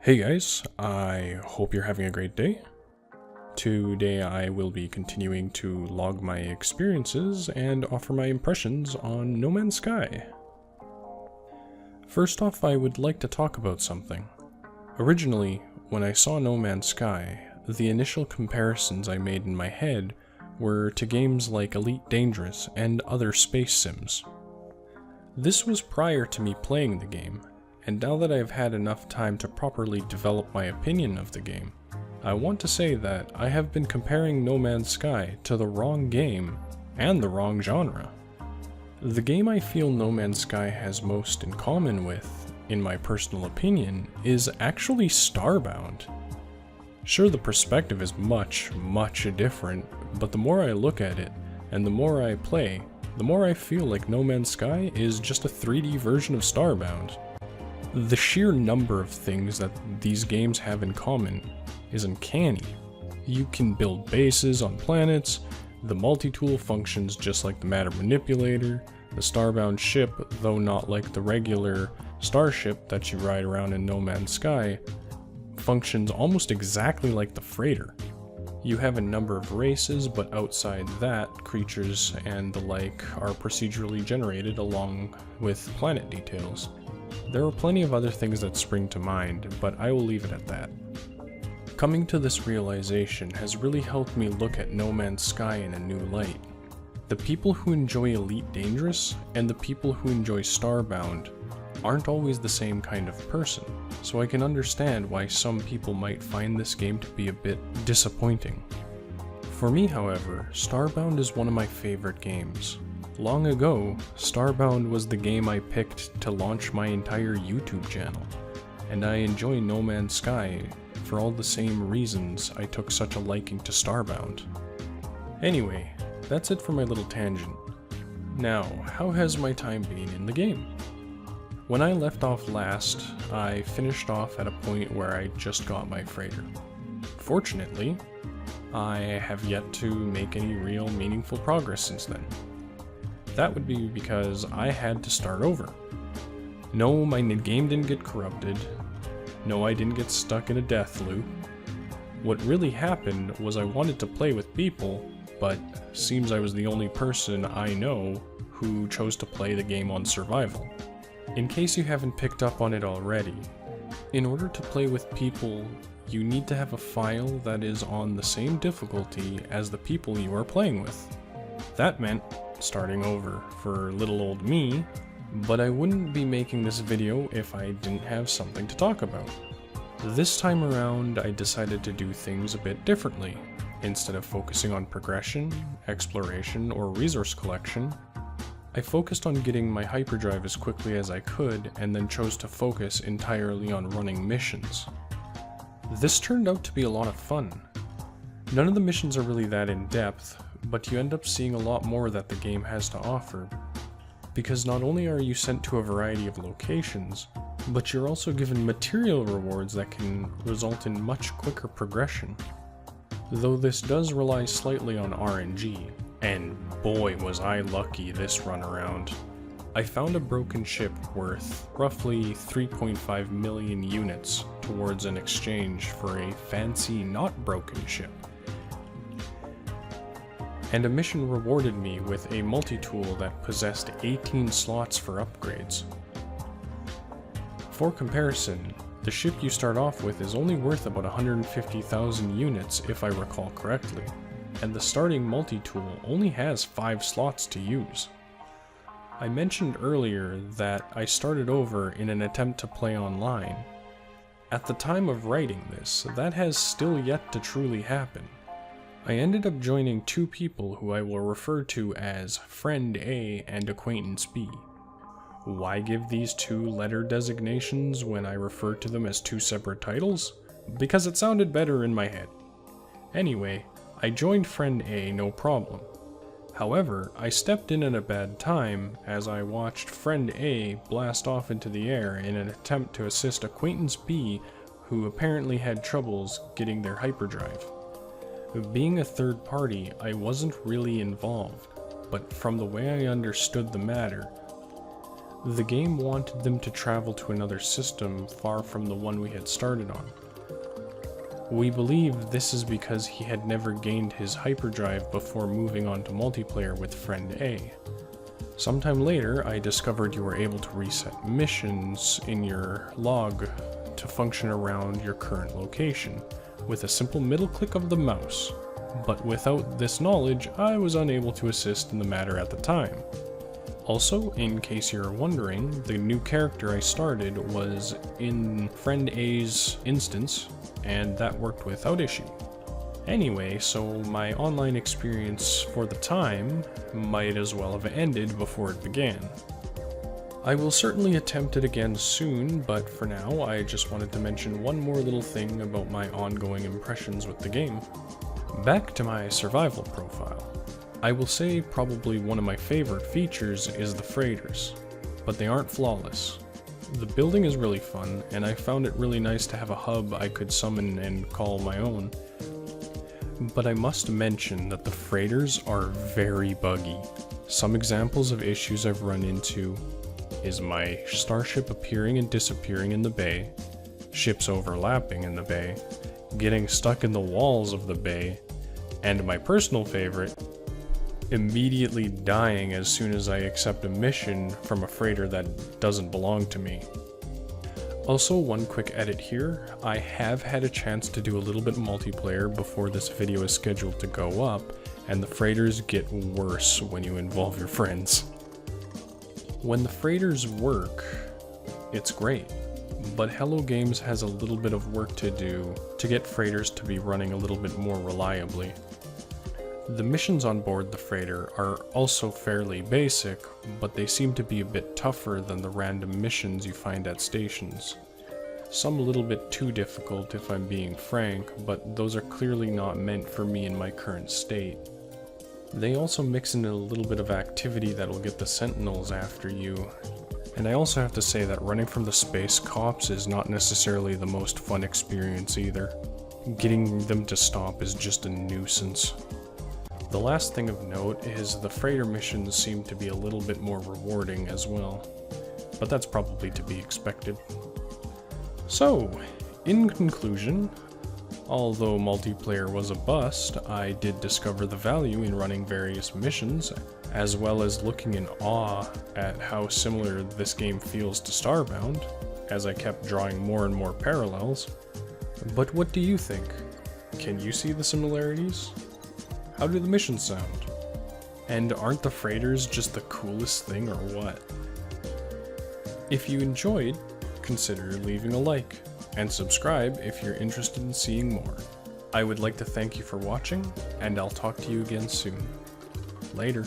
Hey guys, I hope you're having a great day. Today I will be continuing to log my experiences and offer my impressions on No Man's Sky. First off, I would like to talk about something. Originally, when I saw No Man's Sky, the initial comparisons I made in my head were to games like Elite Dangerous and other space sims. This was prior to me playing the game, and now that I've had enough time to properly develop my opinion of the game, I want to say that I have been comparing No Man's Sky to the wrong game and the wrong genre. The game I feel No Man's Sky has most in common with, in my personal opinion, is actually Starbound. Sure, the perspective is much different, but the more I look at it, and the more I play, the more I feel like No Man's Sky is just a 3D version of Starbound. The sheer number of things that these games have in common is uncanny. You can build bases on planets, the multi-tool functions just like the matter manipulator, the Starbound ship, though not like the regular starship that you ride around in No Man's Sky, functions almost exactly like the freighter. You have a number of races, but outside that, creatures and the like are procedurally generated along with planet details. There are plenty of other things that spring to mind, but I will leave it at that. Coming to this realization has really helped me look at No Man's Sky in a new light. The people who enjoy Elite Dangerous and the people who enjoy Starbound aren't always the same kind of person, so I can understand why some people might find this game to be a bit disappointing. For me, however, Starbound is one of my favorite games. Long ago, Starbound was the game I picked to launch my entire YouTube channel, and I enjoy No Man's Sky for all the same reasons I took such a liking to Starbound. Anyway, that's it for my little tangent. Now, how has my time been in the game? When I left off last, I finished off at a point where I just got my freighter. Fortunately, I have yet to make any real meaningful progress since then. That would be because I had to start over. No, my game didn't get corrupted. No, I didn't get stuck in a death loop. What really happened was I wanted to play with people, but seems I was the only person I know who chose to play the game on survival. In case you haven't picked up on it already, in order to play with people, you need to have a file that is on the same difficulty as the people you are playing with. That meant starting over for little old me, but I wouldn't be making this video if I didn't have something to talk about. This time around, I decided to do things a bit differently. Instead of focusing on progression, exploration, or resource collection, I focused on getting my hyperdrive as quickly as I could, and then chose to focus entirely on running missions. This turned out to be a lot of fun. None of the missions are really that in-depth, but you end up seeing a lot more that the game has to offer, because not only are you sent to a variety of locations, but you're also given material rewards that can result in much quicker progression. Though this does rely slightly on RNG, and boy was I lucky this run around. I found a broken ship worth roughly 3.5 million units towards an exchange for a fancy not broken ship. And a mission rewarded me with a multi-tool that possessed 18 slots for upgrades. For comparison, the ship you start off with is only worth about 150,000 units if I recall correctly, and the starting multi-tool only has 5 slots to use. I mentioned earlier that I started over in an attempt to play online. At the time of writing this, that has still yet to truly happen. I ended up joining 2 people who I will refer to as Friend A and Acquaintance B. Why give these 2 letter designations when I refer to them as 2 separate titles? Because it sounded better in my head. Anyway, I joined Friend A no problem. However, I stepped in at a bad time as I watched Friend A blast off into the air in an attempt to assist Acquaintance B, who apparently had troubles getting their hyperdrive. Being a third party, I wasn't really involved, but from the way I understood the matter, The game wanted them to travel to another system far from the one we had started on. We believe this is because he had never gained his hyperdrive before moving on to multiplayer with friend A. Sometime later, I discovered you were able to reset missions in your log to function around your current location, with a simple middle click of the mouse. But without this knowledge, I was unable to assist in the matter at the time. Also, in case you're wondering, the new character I started was in friend A's instance, and that worked without issue. Anyway, so my online experience for the time might as well have ended before it began. I will certainly attempt it again soon, but for now I just wanted to mention one more little thing about my ongoing impressions with the game. Back to my survival profile. I will say probably one of my favorite features is the freighters, but they aren't flawless. The building is really fun, and I found it really nice to have a hub I could summon and call my own. But I must mention that the freighters are very buggy. Some examples of issues I've run into is my starship appearing and disappearing in the bay, ships overlapping in the bay, getting stuck in the walls of the bay, and my personal favorite, immediately dying as soon as I accept a mission from a freighter that doesn't belong to me. Also, one quick edit here, I have had a chance to do a little bit multiplayer before this video is scheduled to go up, and the freighters get worse when you involve your friends. When the freighters work, it's great, but Hello Games has a little bit of work to do to get freighters to be running a little bit more reliably. The missions on board the freighter are also fairly basic, but they seem to be a bit tougher than the random missions you find at stations. Some a little bit too difficult if I'm being frank, but those are clearly not meant for me in my current state. They also mix in a little bit of activity that'll get the sentinels after you, and I also have to say that running from the space cops is not necessarily the most fun experience either. Getting them to stop is just a nuisance. The last thing of note is the freighter missions seem to be a little bit more rewarding as well, but that's probably to be expected. So, in conclusion, although multiplayer was a bust, I did discover the value in running various missions, as well as looking in awe at how similar this game feels to Starbound, as I kept drawing more and more parallels. But what do you think? Can you see the similarities? How do the missions sound? And aren't the freighters just the coolest thing or what? If you enjoyed, consider leaving a like, and subscribe if you're interested in seeing more. I would like to thank you for watching, and I'll talk to you again soon. Later.